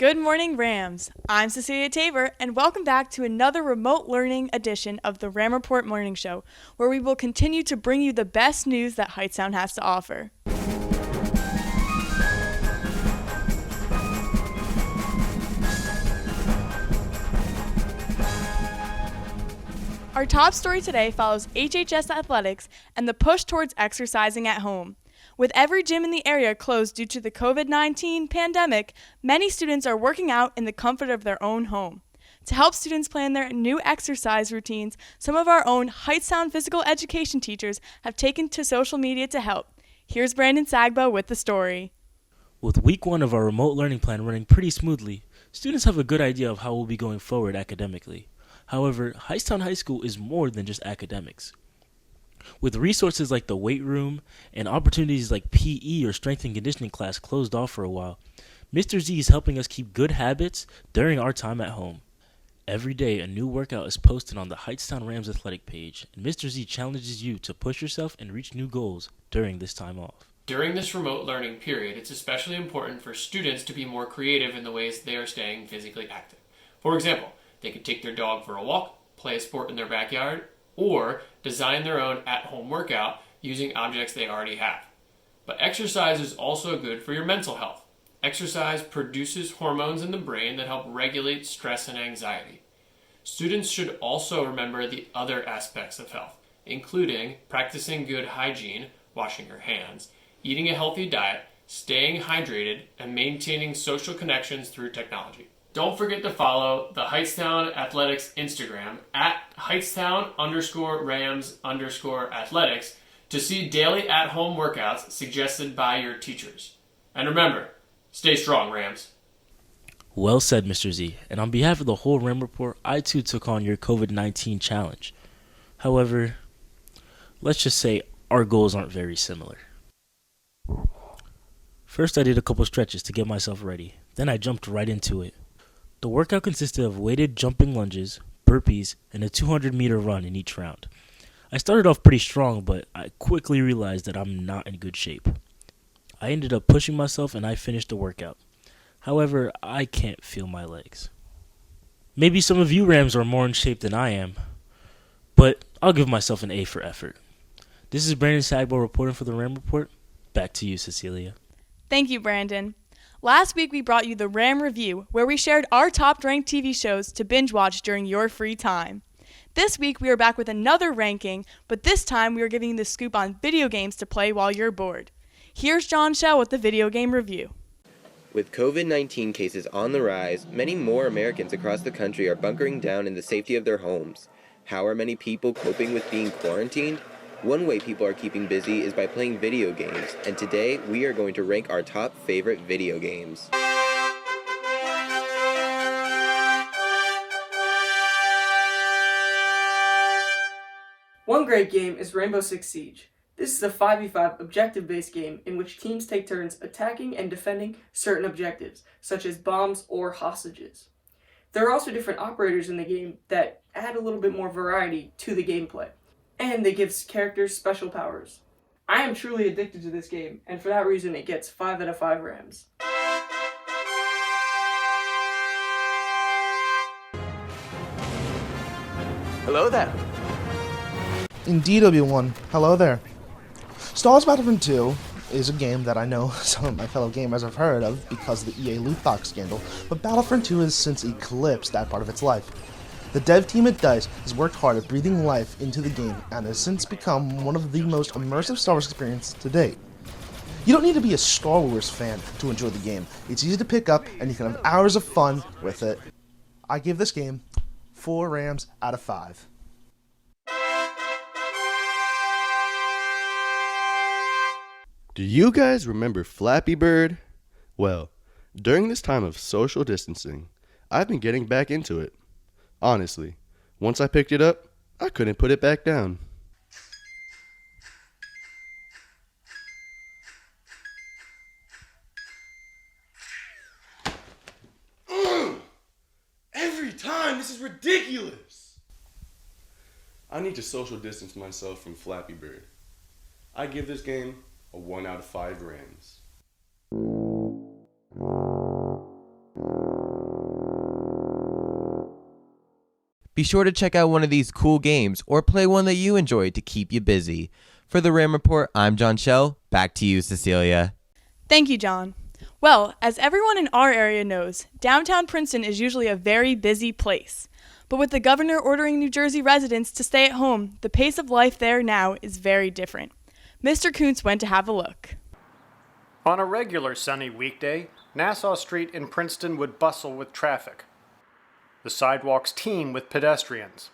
Good morning, Rams. I'm Cecilia Tabor, and welcome back to another remote learning edition of the Ram Report Morning Show, where we will continue to bring you the best news that Hightstown has to offer. Our top story today follows HHS athletics and the push towards exercising at home. With every gym in the area closed due to the COVID-19 pandemic, many students are working out in the comfort of their own home. To help students plan their new exercise routines, some of our own Hightstown physical education teachers have taken to social media to help. Here's Brandon Sagbo with the story. With week 1 of our remote learning plan running pretty smoothly, students have a good idea of how we'll be going forward academically. However, Hightstown High School is more than just academics. With resources like the weight room and opportunities like PE or strength and conditioning class closed off for a while, Mr. Z is helping us keep good habits during our time at home. Every day, a new workout is posted on the Hightstown Rams athletic page, and Mr. Z challenges you to push yourself and reach new goals during this time off. During this remote learning period, it's especially important for students to be more creative in the ways they are staying physically active. For example, they could take their dog for a walk, play a sport in their backyard, or design their own at-home workout using objects they already have. But exercise is also good for your mental health. Exercise produces hormones in the brain that help regulate stress and anxiety. Students should also remember the other aspects of health, including practicing good hygiene, washing your hands, eating a healthy diet, staying hydrated, and maintaining social connections through technology. Don't forget to follow the Hightstown Athletics Instagram at Hightstown_Rams_athletics to see daily at-home workouts suggested by your teachers. And remember, stay strong, Rams. Well said, Mr. Z. And on behalf of the whole Ram Report, I too took on your COVID-19 challenge. However, let's just say our goals aren't very similar. First, I did a couple stretches to get myself ready. Then I jumped right into it. The workout consisted of weighted jumping lunges, burpees, and a 200-meter run in each round. I started off pretty strong, but I quickly realized that I'm not in good shape. I ended up pushing myself and I finished the workout. However, I can't feel my legs. Maybe some of you Rams are more in shape than I am, but I'll give myself an A for effort. This is Brandon Sagbo reporting for the Ram Report. Back to you, Cecilia. Thank you, Brandon. Last week, we brought you the Ram Review, where we shared our top-ranked TV shows to binge-watch during your free time. This week, we are back with another ranking, but this time we are giving you the scoop on video games to play while you're bored. Here's John Shell with the Video Game Review. With COVID-19 cases on the rise, many more Americans across the country are bunkering down in the safety of their homes. How are many people coping with being quarantined? One way people are keeping busy is by playing video games, and today we are going to rank our top favorite video games. One great game is Rainbow Six Siege. This is a 5v5 objective-based game in which teams take turns attacking and defending certain objectives, such as bombs or hostages. There are also different operators in the game that add a little bit more variety to the gameplay, and they give characters special powers. I am truly addicted to this game, and for that reason it gets 5 out of 5 Rams. Hello there. Indeed, Obi-Wan. Hello there. Star Wars Battlefront 2 is a game that I know some of my fellow gamers have heard of because of the EA loot box scandal, but Battlefront 2 has since eclipsed that part of its life. The dev team at DICE has worked hard at breathing life into the game and has since become one of the most immersive Star Wars experiences to date. You don't need to be a Star Wars fan to enjoy the game. It's easy to pick up and you can have hours of fun with it. I give this game 4 Rams out of 5. Do you guys remember Flappy Bird? Well, during this time of social distancing, I've been getting back into it. Honestly, once I picked it up, I couldn't put it back down. Every time, this is ridiculous! I need to social distance myself from Flappy Bird. I give this game a 1 out of 5 Rams. Be sure to check out one of these cool games or play one that you enjoy to keep you busy. For the Ram Report, I'm John Shell. Back to you, Cecilia. Thank you, John. Well, as everyone in our area knows, downtown Princeton is usually a very busy place. But with the governor ordering New Jersey residents to stay at home, the pace of life there now is very different. Mr. Kuntz went to have a look. On a regular sunny weekday, Nassau Street in Princeton would bustle with traffic. The sidewalks teem with pedestrians,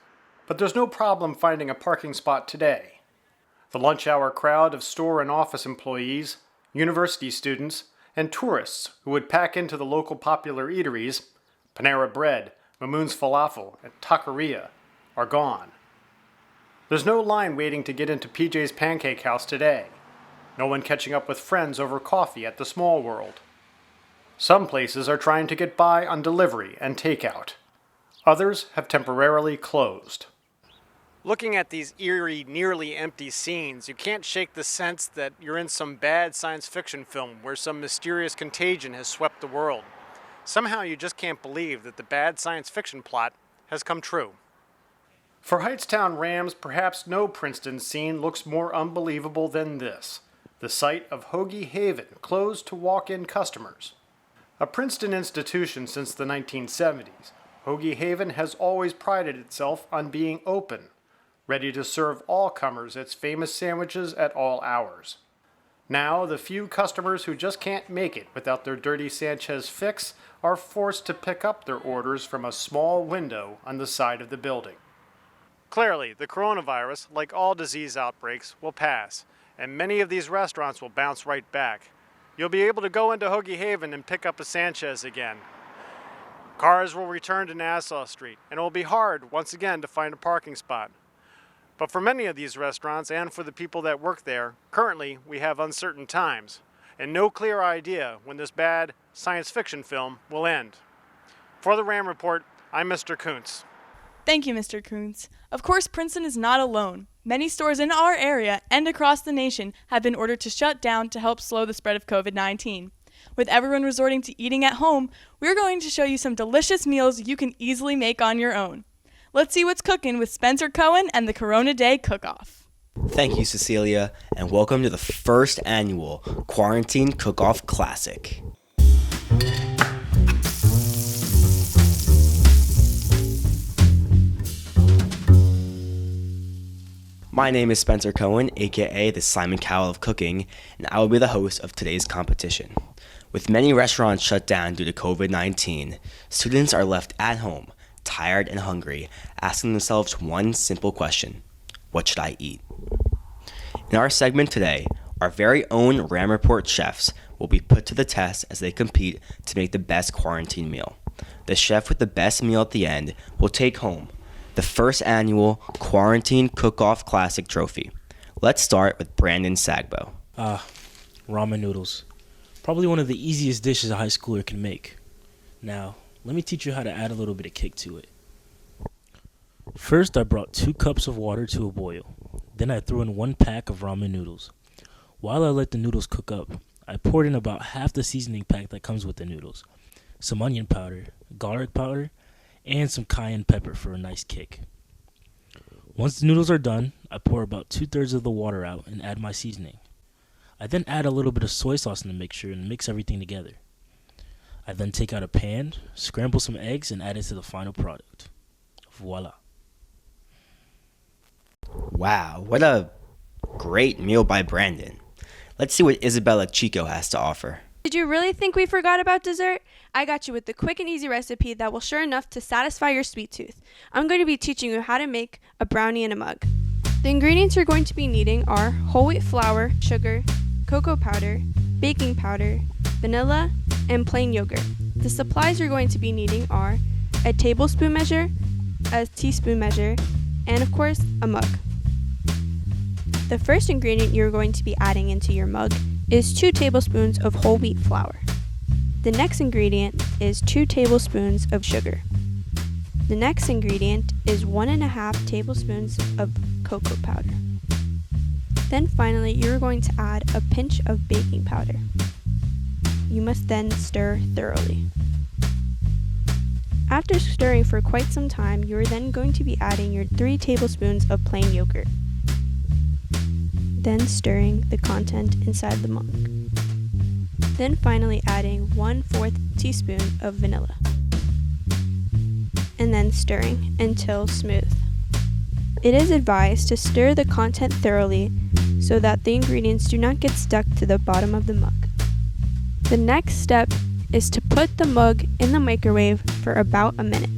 but there's no problem finding a parking spot today. The lunch hour crowd of store and office employees, university students, and tourists who would pack into the local popular eateries, Panera Bread, Mamoon's Falafel, and Taqueria, are gone. There's no line waiting to get into PJ's Pancake House today. No one catching up with friends over coffee at the Small World. Some places are trying to get by on delivery and takeout. Others have temporarily closed. Looking at these eerie, nearly empty scenes, you can't shake the sense that you're in some bad science fiction film where some mysterious contagion has swept the world. Somehow you just can't believe that the bad science fiction plot has come true. For Hightstown Rams, perhaps no Princeton scene looks more unbelievable than this. The site of Hoagie Haven closed to walk-in customers. A Princeton institution since the 1970s, Hoagie Haven has always prided itself on being open, ready to serve all comers its famous sandwiches at all hours. Now, the few customers who just can't make it without their dirty Sanchez fix are forced to pick up their orders from a small window on the side of the building. Clearly, the coronavirus, like all disease outbreaks, will pass, and many of these restaurants will bounce right back. You'll be able to go into Hoagie Haven and pick up a Sanchez again. Cars will return to Nassau Street, and it will be hard, once again, to find a parking spot. But for many of these restaurants, and for the people that work there, currently we have uncertain times, and no clear idea when this bad science fiction film will end. For the Ram Report, I'm Mr. Kuntz. Thank you, Mr. Kuntz. Of course, Princeton is not alone. Many stores in our area and across the nation have been ordered to shut down to help slow the spread of COVID-19. With everyone resorting to eating at home, we're going to show you some delicious meals you can easily make on your own. Let's see what's cooking with Spencer Cohen and the Corona Day Cook-Off. Thank you, Cecilia, and welcome to the first annual Quarantine Cook-Off Classic. My name is Spencer Cohen, aka the Simon Cowell of Cooking, and I will be the host of today's competition. With many restaurants shut down due to COVID-19, students are left at home, tired and hungry, asking themselves one simple question: what should I eat? In our segment today, our very own Ram Report chefs will be put to the test as they compete to make the best quarantine meal. The chef with the best meal at the end will take home the first annual Quarantine Cook-Off Classic trophy. Let's start with Brandon Sagbo. Ramen noodles. Probably one of the easiest dishes a high schooler can make. Now, let me teach you how to add a little bit of kick to it. First, I brought 2 cups of water to a boil. Then I threw in 1 pack of ramen noodles. While I let the noodles cook up, I poured in about half the seasoning pack that comes with the noodles, some onion powder, garlic powder, and some cayenne pepper for a nice kick. Once the noodles are done, I pour about 2/3 of the water out and add my seasoning. I then add a little bit of soy sauce in the mixture and mix everything together. I then take out a pan, scramble some eggs, and add it to the final product. Voila. Wow, what a great meal by Brandon. Let's see what Isabella Chico has to offer. Did you really think we forgot about dessert? I got you with the quick and easy recipe that will sure enough to satisfy your sweet tooth. I'm going to be teaching you how to make a brownie in a mug. The ingredients you're going to be needing are whole wheat flour, sugar, cocoa powder, baking powder, vanilla, and plain yogurt. The supplies you're going to be needing are a tablespoon measure, a teaspoon measure, and of course, a mug. The first ingredient you're going to be adding into your mug is 2 tablespoons of whole wheat flour. The next ingredient is 2 tablespoons of sugar. The next ingredient is 1.5 tablespoons of cocoa powder. Then finally, you're going to add a pinch of baking powder. You must then stir thoroughly. After After stirring for quite some time, you are then going to be adding your 3 tablespoons of plain yogurt. Then stirring the content inside the mug. Then finally adding 1/4 teaspoon of vanilla. And then stirring until smooth. It is advised to stir the content thoroughly so that the ingredients do not get stuck to the bottom of the mug. The next step is to put the mug in the microwave for about a minute.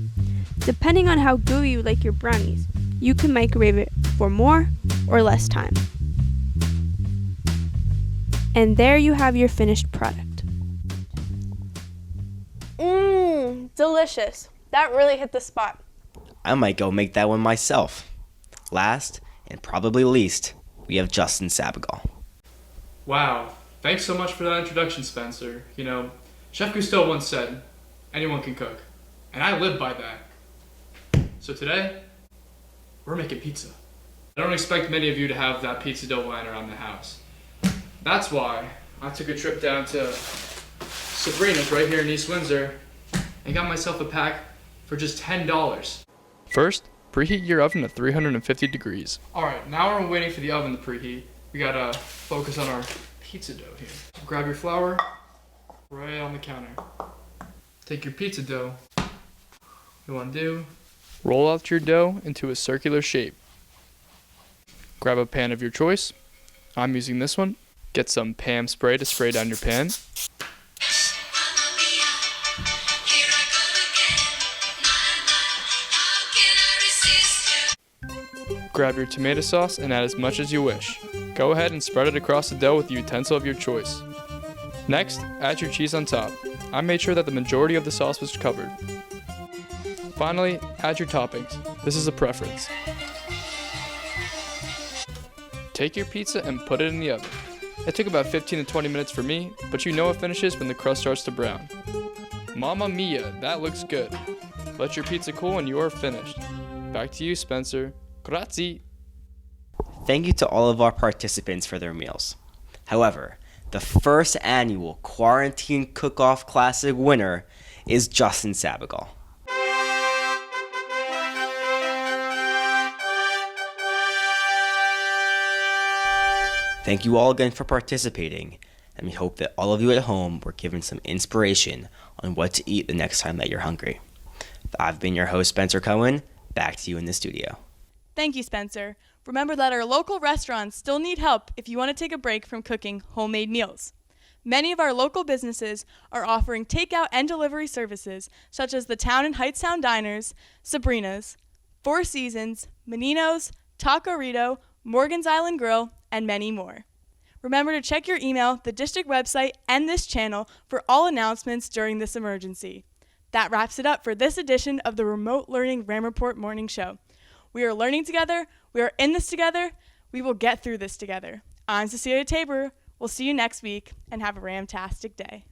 Depending on how gooey you like your brownies, you can microwave it for more or less time. And there you have your finished product. Delicious. That really hit the spot. I might go make that one myself. Last, and probably least, we have Justin Sabagal. Wow, thanks so much for that introduction, Spencer. You know, Chef Cousteau once said, anyone can cook. And I live by that. So today, we're making pizza. I don't expect many of you to have that pizza dough lying around the house. That's why I took a trip down to Sabrina's right here in East Windsor and got myself a pack for just $10. First, preheat your oven to 350 degrees. Alright, now we're waiting for the oven to preheat. We gotta focus on our pizza dough here. So grab your flour right on the counter. Take your pizza dough. You wanna do? Roll out your dough into a circular shape. Grab a pan of your choice. I'm using this one. Get some Pam spray to spray down your pan. Grab your tomato sauce and add as much as you wish. Go ahead and spread it across the dough with the utensil of your choice. Next, add your cheese on top. I made sure that the majority of the sauce was covered. Finally, add your toppings. This is a preference. Take your pizza and put it in the oven. It took about 15 to 20 minutes for me, but you know it finishes when the crust starts to brown. Mamma mia, that looks good. Let your pizza cool and you are finished. Back to you, Spencer. Grazie. Thank you to all of our participants for their meals. However, the first annual Quarantine Cook-Off Classic winner is Justin Sabagal. Thank you all again for participating, and we hope that all of you at home were given some inspiration on what to eat the next time that you're hungry. I've been your host, Spencer Cohen. Back to you in the studio. Thank you, Spencer. Remember that our local restaurants still need help if you want to take a break from cooking homemade meals. Many of our local businesses are offering takeout and delivery services, such as the Town and Hightstown Diners, Sabrina's, Four Seasons, Menino's, Taco Rito, Morgan's Island Grill, and many more. Remember to check your email, the district website, and this channel for all announcements during this emergency. That wraps it up for this edition of the Remote Learning Ram Report Morning Show. We are learning together. We are in this together. We will get through this together. I'm Cecilia Tabor. We'll see you next week, and have a ramtastic day.